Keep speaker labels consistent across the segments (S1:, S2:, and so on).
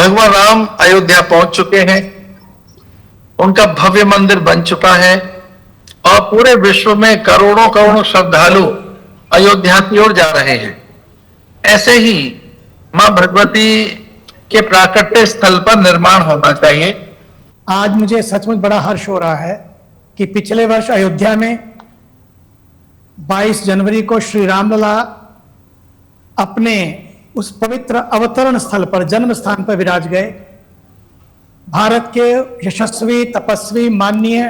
S1: भगवान राम अयोध्या पहुंच चुके हैं, उनका भव्य मंदिर बन चुका है और पूरे विश्व में करोड़ों करोड़ों श्रद्धालु अयोध्या की ओर जा रहे हैं। ऐसे ही मां भगवती के प्राकट्य स्थल पर निर्माण होना चाहिए।
S2: आज मुझे सचमुच बड़ा हर्ष हो रहा है कि पिछले वर्ष अयोध्या में 22 जनवरी को श्री रामलला अपने उस पवित्र अवतरण स्थल पर, जन्म स्थान पर विराज गए। भारत के यशस्वी, तपस्वी, माननीय,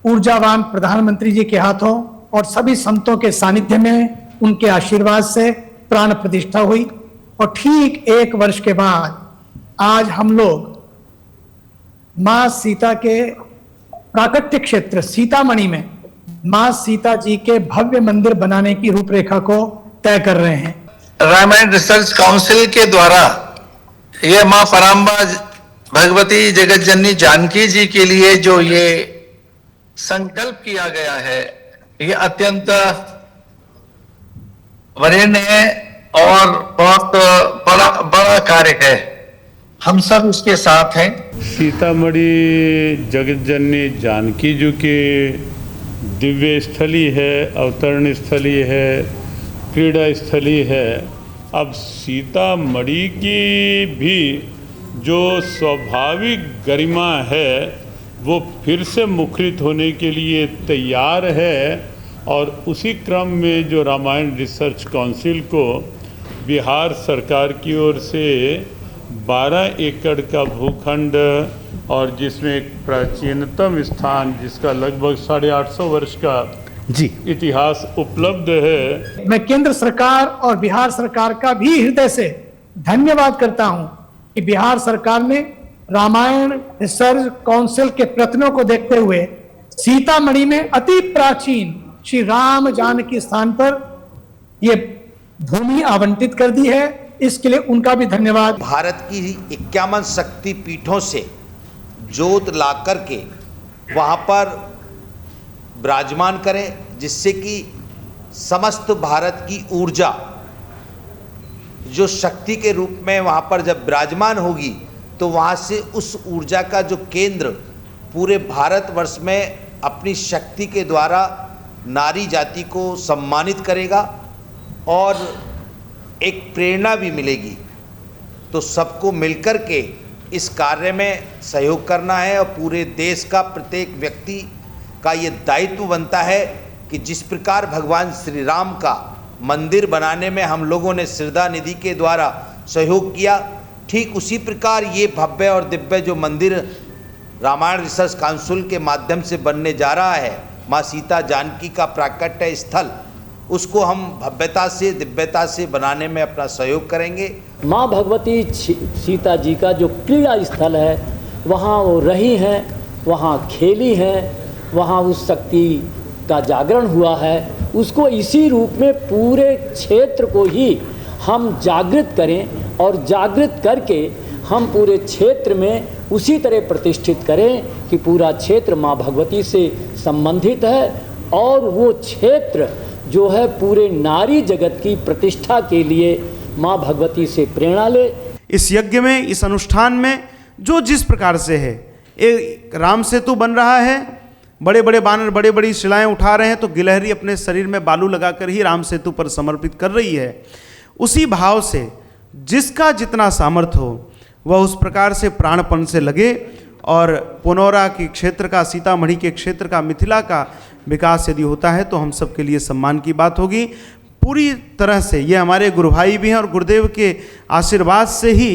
S2: ऊर्जावान प्रधानमंत्री जी के हाथों और सभी संतों के सानिध्य में उनके आशीर्वाद से प्राण प्रतिष्ठा हुई और ठीक 1 वर्ष के बाद आज हम लोग मां सीता के प्राकट्य क्षेत्र सीतामढ़ी में मां सीता जी के भव्य मंदिर बनाने की रूपरेखा को तय कर रहे हैं।
S1: रामायण रिसर्च काउंसिल के द्वारा यह मां पराम्बा भगवती जगत जननी जानकी जी के लिए जो ये संकल्प किया गया है, ये अत्यंत वरेण्य है और बहुत बड़ा कार्य है। हम सब उसके साथ हैं।
S3: सीतामढ़ी जगत जननी जानकी जी की दिव्य स्थली है, अवतरण स्थली है, क्रीड़ा स्थली है। अब सीतामढ़ी की भी जो स्वाभाविक गरिमा है वो फिर से मुखरित होने के लिए तैयार है और उसी क्रम में जो रामायण रिसर्च काउंसिल को बिहार सरकार की ओर से 12 एकड़ का भूखंड और जिसमें एक प्राचीनतम स्थान जिसका लगभग 850 वर्ष का इतिहास उपलब्ध है।
S2: मैं केंद्र सरकार और बिहार सरकार का भी हृदय से धन्यवाद करता हूं कि बिहार सरकार ने रामायण रिसर्च काउंसिल के प्रयत्नों को देखते हुए सीतामढ़ी में अति प्राचीन श्री राम जानकी स्थान पर यह भूमि आवंटित कर दी है। इसके लिए उनका भी धन्यवाद।
S4: भारत की 51 शक्ति पीठों से जोत ला करके वहाँ पर विराजमान करें, जिससे कि समस्त भारत की ऊर्जा जो शक्ति के रूप में वहाँ पर जब विराजमान होगी तो वहाँ से उस ऊर्जा का जो केंद्र पूरे भारतवर्ष में अपनी शक्ति के द्वारा नारी जाति को सम्मानित करेगा और एक प्रेरणा भी मिलेगी। तो सबको मिलकर के इस कार्य में सहयोग करना है और पूरे देश का प्रत्येक व्यक्ति का ये दायित्व बनता है कि जिस प्रकार भगवान श्री राम का मंदिर बनाने में हम लोगों ने श्रद्धा निधि के द्वारा सहयोग किया, ठीक उसी प्रकार ये भव्य और दिव्य जो मंदिर रामायण रिसर्च काउंसिल के माध्यम से बनने जा रहा है, माँ सीता जानकी का प्राकट्य स्थल, उसको हम भव्यता से दिव्यता से बनाने में अपना सहयोग करेंगे।
S5: माँ भगवती सीता जी का जो क्रीड़ा स्थल है वहाँ वो रही हैं, वहाँ खेली हैं, वहाँ उस शक्ति का जागरण हुआ है। उसको इसी रूप में पूरे क्षेत्र को ही हम जागृत करें और जागृत करके हम पूरे क्षेत्र में उसी तरह प्रतिष्ठित करें कि पूरा क्षेत्र माँ भगवती से संबंधित है और वो क्षेत्र जो है पूरे नारी जगत की प्रतिष्ठा के लिए माँ भगवती से प्रेरणा ले।
S6: इस यज्ञ में, इस अनुष्ठान में जो जिस प्रकार से है, एक राम सेतु बन रहा है, बड़े बड़े बानर बड़े बड़ी शिलाएं उठा रहे हैं, तो गिलहरी अपने शरीर में बालू लगाकर ही राम सेतु पर समर्पित कर रही है। उसी भाव से जिसका जितना सामर्थ्य हो वह उस प्रकार से प्राणपण से लगे और पुनौरा के क्षेत्र का, सीतामढ़ी के क्षेत्र का, मिथिला का विकास यदि होता है तो हम सब के लिए सम्मान की बात होगी। पूरी तरह से ये हमारे गुरु भाई भी हैं और गुरुदेव के आशीर्वाद से ही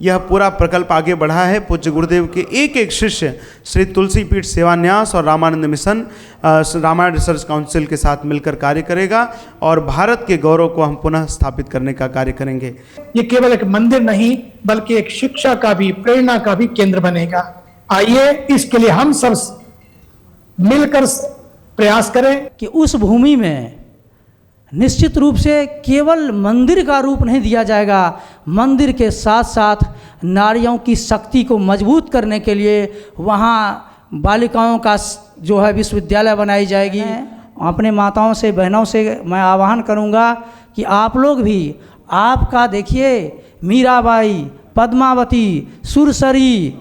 S6: यह पूरा प्रकल्प आगे बढ़ा है। पूज्य गुरुदेव के एक एक शिष्य श्री तुलसी पीठ सेवान्यास और Ramanand mission Ramayan research council के साथ मिलकर कार्य करेगा और भारत के गौरव को हम पुनः स्थापित करने का कार्य करेंगे।
S2: ये केवल एक मंदिर नहीं बल्कि एक शिक्षा का भी, प्रेरणा का भी केंद्र बनेगा। आइए इसके लिए हम सब मिलकर प्रयास करें
S7: कि उस भूमि में निश्चित रूप से केवल मंदिर का रूप नहीं दिया जाएगा, मंदिर के साथ साथ नारियों की शक्ति को मजबूत करने के लिए वहाँ बालिकाओं का जो है विश्वविद्यालय बनाई जाएगी। अपने माताओं से, बहनों से मैं आह्वान करूँगा कि आप लोग भी, आपका देखिए मीराबाई, पद्मावती, सुरसरी,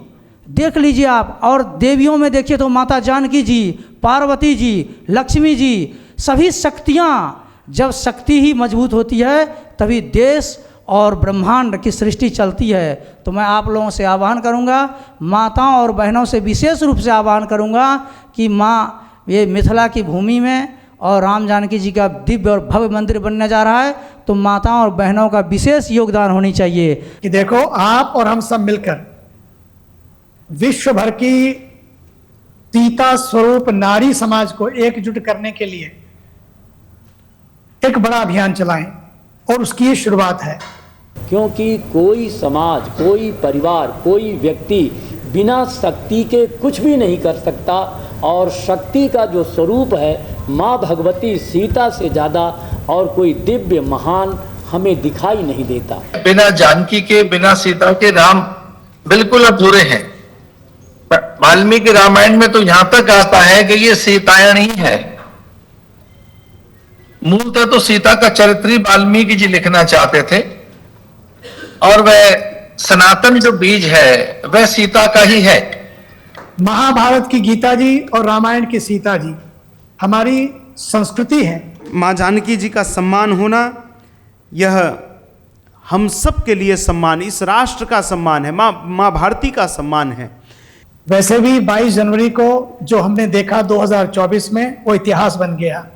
S7: देख लीजिए आप। और देवियों में देखिए तो माता जानकी जी, पार्वती जी, लक्ष्मी जी, सभी शक्तियाँ, जब शक्ति ही मजबूत होती है तभी देश और ब्रह्मांड की सृष्टि चलती है। तो मैं आप लोगों से आह्वान करूंगा, माताओं और बहनों से विशेष रूप से आह्वान करूंगा कि माँ, ये मिथिला की भूमि में और राम जानकी जी का दिव्य और भव्य मंदिर बनने जा रहा है, तो माताओं और बहनों का विशेष योगदान होनी चाहिए।
S2: कि देखो, आप और हम सब मिलकर विश्व भर की सीता स्वरूप नारी समाज को एकजुट करने के लिए एक बड़ा अभियान चलाएं, और उसकी ये शुरुआत है।
S5: क्योंकि कोई समाज, कोई परिवार, कोई व्यक्ति बिना शक्ति के कुछ भी नहीं कर सकता, और शक्ति का जो स्वरूप है माँ भगवती सीता से ज़्यादा और कोई दिव्य महान हमें दिखाई नहीं देता।
S1: बिना जानकी के, बिना सीता के राम बिल्कुल अधूरे हैं। वाल्मीकि रामायण में तो यहां तक आता है कि ये सीतायणी है। मूलतः तो सीता का चरित्र ही वाल्मीकि जी लिखना चाहते थे, और वह सनातन जो बीज है वह सीता का ही है।
S2: महाभारत की गीता जी और रामायण की सीता जी हमारी संस्कृति है।
S6: माँ जानकी जी का सम्मान होना, यह हम सब के लिए सम्मान, इस राष्ट्र का सम्मान है, माँ भारती का सम्मान है।
S2: वैसे भी 22 जनवरी को जो हमने देखा 2024 में, वो इतिहास बन गया।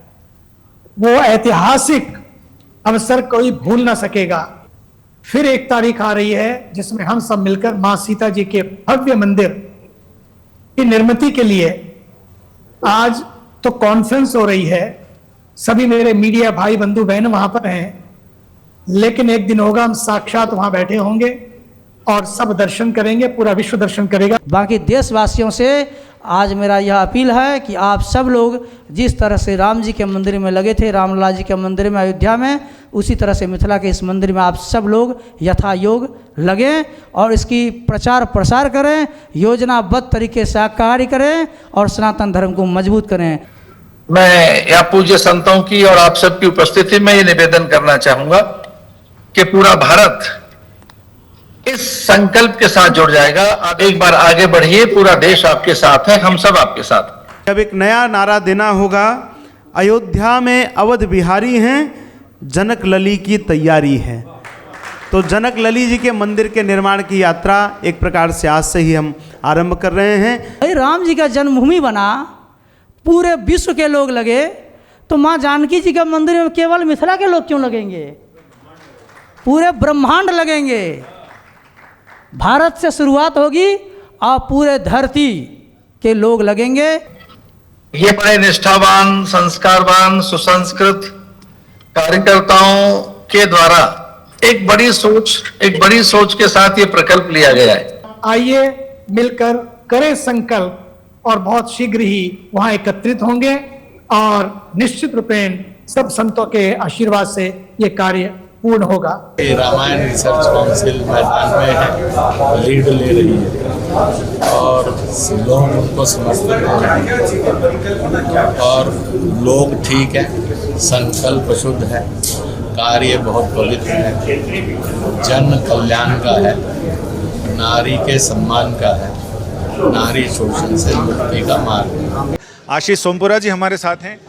S2: वो ऐतिहासिक अवसर कोई भूल ना सकेगा। फिर एक तारीख आ रही है जिसमें हम सब मिलकर मां सीता जी के भव्य मंदिर की निर्मिति के लिए, आज तो कॉन्फ्रेंस हो रही है, सभी मेरे मीडिया भाई बंधु बहन वहां पर हैं, लेकिन एक दिन होगा हम साक्षात वहां बैठे होंगे और सब दर्शन करेंगे, पूरा विश्व दर्शन करेगा।
S7: बाकी देशवासियों से आज मेरा यह अपील है कि आप सब लोग जिस तरह से राम जी के मंदिर में लगे थे, रामलला जी के मंदिर में अयोध्या में, उसी तरह से मिथिला के इस मंदिर में आप सब लोग यथा योग लगें और इसकी प्रचार प्रसार करें, योजनाबद्ध तरीके से कार्य करें और सनातन धर्म को मजबूत करें।
S1: मैं यहाँ पूज्य संतों की और आप सबकी उपस्थिति में ये निवेदन करना चाहूंगा कि पूरा भारत इस संकल्प के साथ जुड़ जाएगा। आप एक बार आगे बढ़िए, पूरा देश आपके साथ है, हम सब आपके साथ।
S6: अब एक नया नारा देना होगा, अयोध्या में अवध बिहारी हैं, जनक लली की तैयारी है। तो जनक लली जी के मंदिर के निर्माण की यात्रा एक प्रकार से आज से ही हम आरंभ कर रहे हैं।
S7: भाई राम जी का जन्मभूमि बना, पूरे विश्व के लोग लगे, तो माँ जानकी जी के मंदिर में केवल मिथिला के लोग क्यों लगेंगे? पूरे ब्रह्मांड लगेंगे। भारत से शुरुआत होगी और पूरे धरती के लोग लगेंगे।
S1: ये बड़े निष्ठावान, संस्कारवान, सुसंस्कृत कार्यकर्ताओं के द्वारा एक बड़ी सोच के साथ ये प्रकल्प लिया गया है। आइए
S2: मिलकर करें संकल्प और बहुत शीघ्र ही वहां एकत्रित होंगे और निश्चित रूपेण सब संतों के आशीर्वाद से ये कार्य पूर्ण होगा।
S8: रामायण रिसर्च काउंसिल मैदान में है, लीड ले रही है और लोग उनको समर्थन हैं और लोग ठीक है, संकल्प शुद्ध है, कार्य बहुत पवित्र है, जन कल्याण का है, नारी के सम्मान का है, नारी शोषण से मुक्ति का मार्ग है।
S9: आशीष सोमपुरा जी हमारे साथ हैं,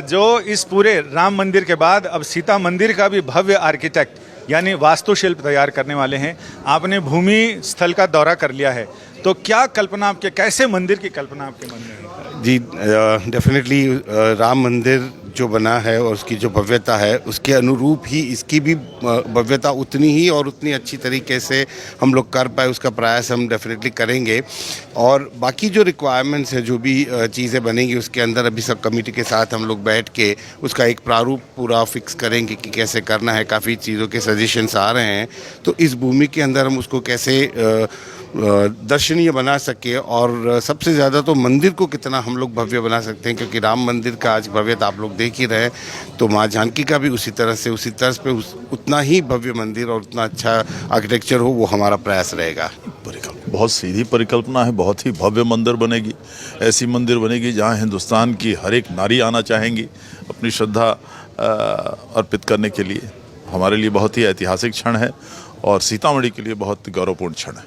S9: जो इस पूरे राम मंदिर के बाद अब सीता मंदिर का भी भव्य आर्किटेक्ट यानी वास्तुशिल्प तैयार करने वाले हैं। आपने भूमि स्थल का दौरा कर लिया है, तो क्या कल्पना आपके, कैसे मंदिर की कल्पना आपके मन में है?
S10: जी, डेफिनेटली राम मंदिर जो बना है और उसकी जो भव्यता है उसके अनुरूप ही इसकी भी भव्यता उतनी ही और उतनी अच्छी तरीके से हम लोग कर पाए, उसका प्रयास हम डेफिनेटली करेंगे। और बाकी जो रिक्वायरमेंट्स हैं, जो भी चीज़ें बनेंगी, उसके अंदर अभी सब कमेटी के साथ हम लोग बैठ के उसका एक प्रारूप पूरा फिक्स करेंगे कि कैसे करना है। काफ़ी चीज़ों के सजेशंस आ रहे हैं, तो इस भूमि के अंदर हम उसको कैसे दर्शनीय बना सके और सबसे ज़्यादा तो मंदिर को कितना हम लोग भव्य बना सकते हैं, क्योंकि राम मंदिर का आज भव्यता आप लोग देख ही रहे हैं, तो माँ जानकी का भी उसी तरह से, उसी तर्ज पे उतना ही भव्य मंदिर और उतना अच्छा आर्किटेक्चर हो, वो हमारा प्रयास रहेगा।
S11: बहुत सीधी परिकल्पना है, बहुत ही भव्य मंदिर बनेगी। ऐसी मंदिर बनेगी जहाँ हिंदुस्तान की हर एक नारी आना चाहेंगी अपनी श्रद्धा अर्पित करने के लिए। हमारे लिए बहुत ही ऐतिहासिक क्षण है और सीतामढ़ी के लिए बहुत गौरवपूर्ण क्षण है।